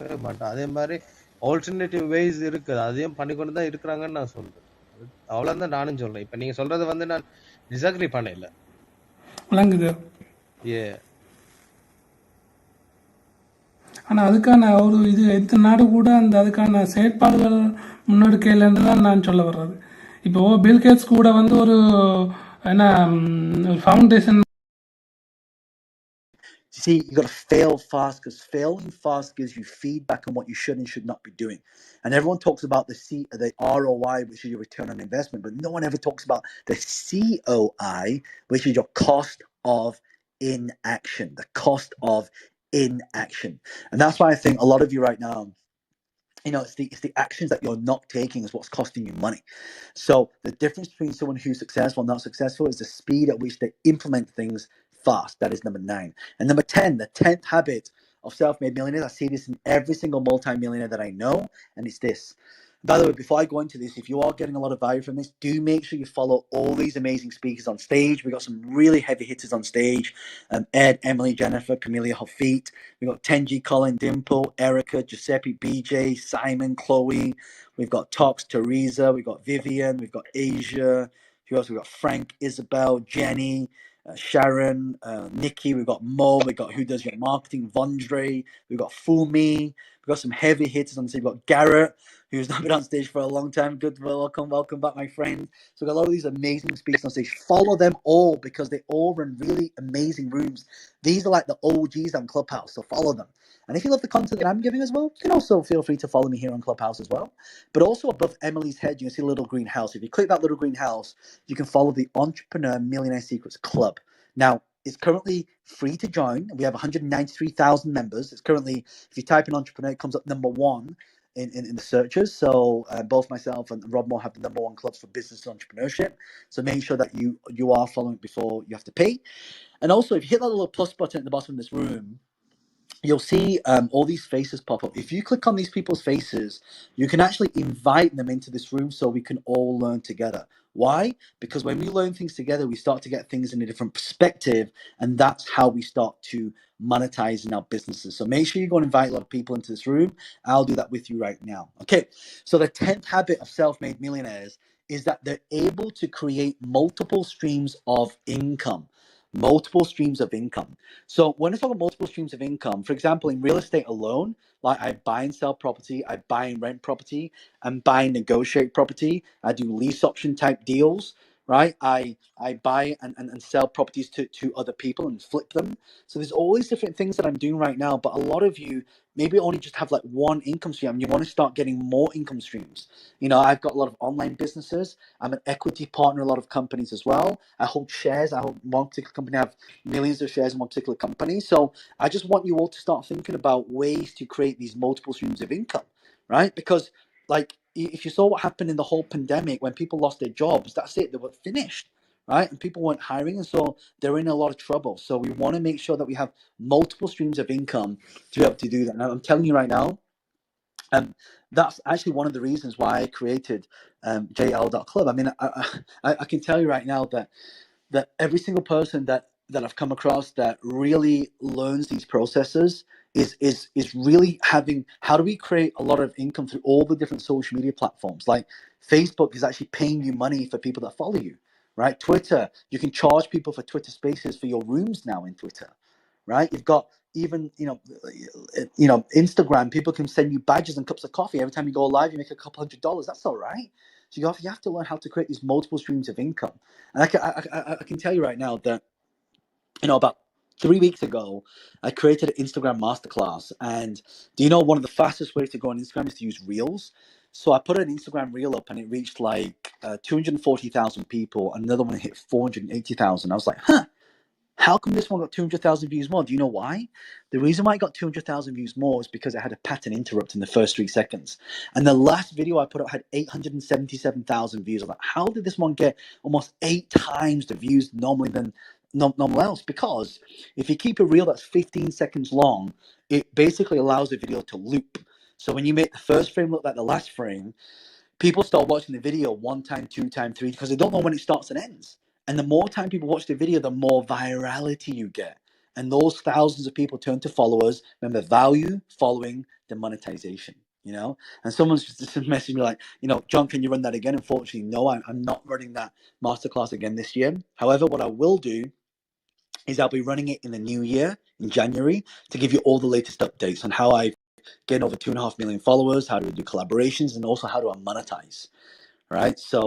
பார்க்கவே மாட்டோம். அதே மாதிரி ஆல்டர்னேட்டிவ் வேஸ் இருக்குது, அதையும் பண்ணிக்கொண்டு தான் இருக்கிறாங்கன்னு நான் சொல்றேன். அவ்வளவுதான் நானும் சொல்றேன். இப்ப நீங்க சொல்றதை வந்து நான் டிஸ்அக்ரி பண்ணல. விளங்குது. ஏ ஆனால் அதுக்கான ஒரு இது எந்த நாடு கூட அந்த அதுக்கான செயற்பாடுகள் முன்னெடுக்கலைன்னு தான் நான் சொல்ல வர்றது. இப்போது பில்கேட்ஸ் கூட வந்து ஒரு என்ன ஒரு foundation. See, you got to fail fast, because failing fast gives you feedback on what you should and should not be doing. And everyone talks about the ROI, which is your return on investment, but no one ever talks about the COI, which is your cost of inaction, the cost of inaction. And that's why I think a lot of you right now, it's the actions that you're not taking is what's costing you money. So the difference between someone who's successful and not successful is the speed at which they implement things fast. That is number 9. And number 10, the 10th habit of self-made millionaires. I see this in every single multi-millionaire that I know, and it's this. By the way, before I go into this, if you are getting a lot of value from this, do make sure you follow all these amazing speakers on stage. We got some really heavy hitters on stage. Ed, Emily, Jennifer, Camelia Hafit. We got Tenji, Colin, Dimple, Erica, Giuseppe, BJ, Simon, Chloe. We've got Tox, Teresa. We've got Vivian. We've got Asia. Who else? We've got Frank, Isabel, Jenny, Sharon, Nikki. We've got Mo. We've got Who Does Your Marketing, Vondre. We've got Fumi. We've got some heavy hitters on stage. We've got Garrett, who's not been on stage for a long time. Good, welcome back, my friend. So we've got a lot of these amazing speakers on stage. Follow them all, because they all run really amazing rooms. These are like the OGs on Clubhouse, so follow them. And if you love the content that I'm giving as well, you can also feel free to follow me here on Clubhouse as well. But also above Emily's head, you can see a little green house. If you click that little green house, you can follow the Entrepreneur Millionaire Secrets Club. Now, it's currently free to join. We have 193,000 members. It's currently, if you type in entrepreneur, it comes up number 1 in the searches. So both myself and Rob Moore have the number 1 clubs for business and entrepreneurship. So make sure that you are following it before you have to pay. And also, if you hit that little plus button at the bottom of this room, you'll see all these faces pop up. If you click on these people's faces, you can actually invite them into this room so we can all learn together. Why? Because when we learn things together, we start to get things in a different perspective, and that's how we start to monetize in our businesses. So make sure you go and invite a lot of people into this room. I'll do that with you right now. Okay, so the 10th habit of self-made millionaires is that they're able to create multiple streams of income. Multiple streams of income. So when I talk about multiple streams of income, for example, in real estate alone, like I buy and sell property, I buy and rent property, and buy and negotiate property. I do lease option type deals, right? I buy and sell properties to other people and flip them. So there's all these different things that I'm doing right now, but a lot of you maybe only just have like one income stream. You want to start getting more income streams. I've got a lot of online businesses. I'm an equity partner in a lot of companies as well. I hold shares. I hold one particular company. I have millions of shares in one particular company. So I just want you all to start thinking about ways to create these multiple streams of income, right? Because like if you saw what happened in the whole pandemic, when people lost their jobs, that's it, they were finished, right? And people weren't hiring, and so they're in a lot of trouble. So we want to make sure that we have multiple streams of income to be able to do that. Now I'm telling you right now, that's actually one of the reasons why I created JL.club. I mean, I can tell you right now that every single person that I've come across that really learns these processes is really having, how do we create a lot of income through all the different social media platforms? Like Facebook is actually paying you money for people that follow you, right? Twitter, you can charge people for Twitter Spaces for your rooms now in Twitter, right? You've got even Instagram, people can send you badges and cups of coffee every time you go live. You make a couple $100. That's all right. So you have to learn how to create these multiple streams of income. And I can tell you right now that about 3 weeks ago I created an Instagram masterclass. And do you know one of the fastest ways to go on Instagram is to use Reels? So I put an Instagram reel up and it reached like 240,000 people. Another one hit 480,000. I was like, how come this one got 200,000 views more? Do you know why? The reason why it got 200,000 views more is because it had a pattern interrupt in the first 3 seconds. And the last video I put up had 877,000 views. I was like, how did this one get almost 8 times the views normally than normal else? Because if you keep a reel that's 15 seconds long, it basically allows the video to loop. So when you make the first frame look like the last frame, people start watching the video 1 time, 2 time, 3, because they don't know when it starts and ends. And the more time people watch the video, the more virality you get. And those thousands of people turn to followers. Remember, value following the monetization, you know? And someone's just messaging me like, you know, John, can you run that again? Unfortunately, no, I'm not running that masterclass again this year. However, what I will do is I'll be running it in the new year, in January, to give you all the latest updates on how I get over 2.5 million followers, how to do collaborations, and also how do I monetize, right? So